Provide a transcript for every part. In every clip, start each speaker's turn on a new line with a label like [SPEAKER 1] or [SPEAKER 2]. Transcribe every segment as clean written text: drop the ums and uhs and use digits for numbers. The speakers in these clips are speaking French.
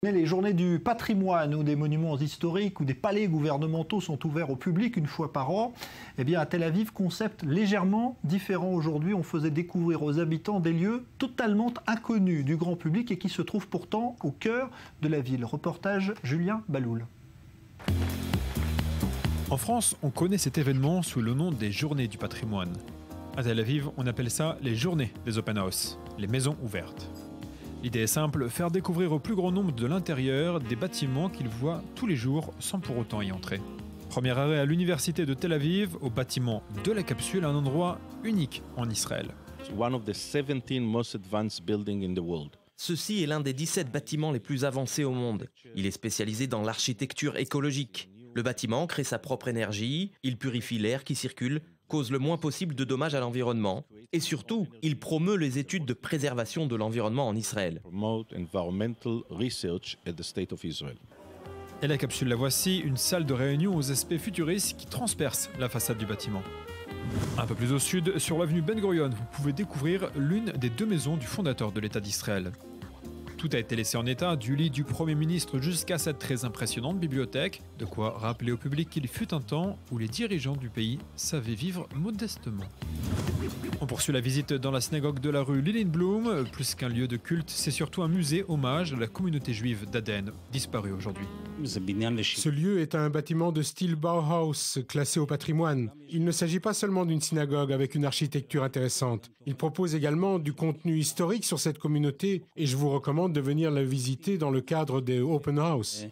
[SPEAKER 1] Les journées du patrimoine où des monuments historiques ou des palais gouvernementaux sont ouverts au public une fois par an, eh bien à Tel Aviv, concept légèrement différent aujourd'hui. On faisait découvrir aux habitants des lieux totalement inconnus du grand public et qui se trouvent pourtant au cœur de la ville. Reportage Julien Baloul.
[SPEAKER 2] En France, on connaît cet événement sous le nom des Journées du patrimoine. À Tel Aviv, on appelle ça les Journées des Open House, les maisons ouvertes. L'idée est simple, faire découvrir au plus grand nombre de l'intérieur des bâtiments qu'ils voient tous les jours sans pour autant y entrer. Premier arrêt à l'université de Tel Aviv, au bâtiment de la capsule, un endroit unique en Israël.
[SPEAKER 3] Ceci est l'un des 17 bâtiments les plus avancés au monde. Il est spécialisé dans l'architecture écologique. Le bâtiment crée sa propre énergie, il purifie l'air qui circule, cause le moins possible de dommages à l'environnement. Et surtout, il promeut les études de préservation de l'environnement en Israël.
[SPEAKER 2] Et la capsule la voici, une salle de réunion aux aspects futuristes qui transperce la façade du bâtiment. Un peu plus au sud, sur l'avenue Ben Gurion, vous pouvez découvrir l'une des deux maisons du fondateur de l'État d'Israël. Tout a été laissé en état, du lit du Premier ministre jusqu'à cette très impressionnante bibliothèque, de quoi rappeler au public qu'il fut un temps où les dirigeants du pays savaient vivre modestement. On poursuit la visite dans la synagogue de la rue Lilienblum. Plus qu'un lieu de culte, c'est surtout un musée hommage à la communauté juive d'Aden, disparue aujourd'hui.
[SPEAKER 4] Ce lieu est un bâtiment de style Bauhaus, classé au patrimoine. Il ne s'agit pas seulement d'une synagogue avec une architecture intéressante. Il propose également du contenu historique sur cette communauté et je vous recommande de venir la visiter dans le cadre des Open House.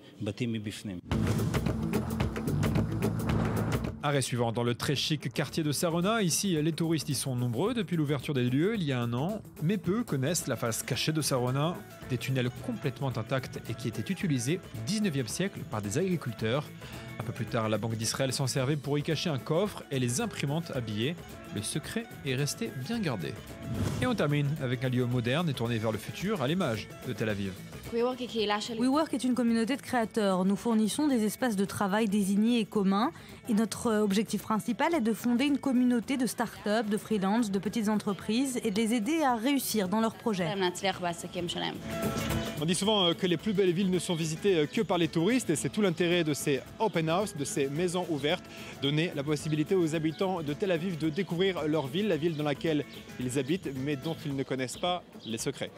[SPEAKER 2] Arrêt suivant dans le très chic quartier de Sarona. Ici, les touristes y sont nombreux depuis l'ouverture des lieux il y a un an, mais peu connaissent la face cachée de Sarona, des tunnels complètement intacts et qui étaient utilisés au 19e siècle par des agriculteurs. Un peu plus tard, la Banque d'Israël s'en servait pour y cacher un coffre et les imprimantes à billets. Le secret est resté bien gardé. Et on termine avec un lieu moderne et tourné vers le futur, à l'image de Tel Aviv.
[SPEAKER 5] WeWork est une communauté de créateurs. Nous fournissons des espaces de travail désignés et communs. Et notre objectif principal est de fonder une communauté de start-up, de freelance, de petites entreprises et de les aider à réussir dans leurs projets.
[SPEAKER 2] On dit souvent que les plus belles villes ne sont visitées que par les touristes et c'est tout l'intérêt de ces open house, de ces maisons ouvertes, donner la possibilité aux habitants de Tel Aviv de découvrir leur ville, la ville dans laquelle ils habitent mais dont ils ne connaissent pas les secrets.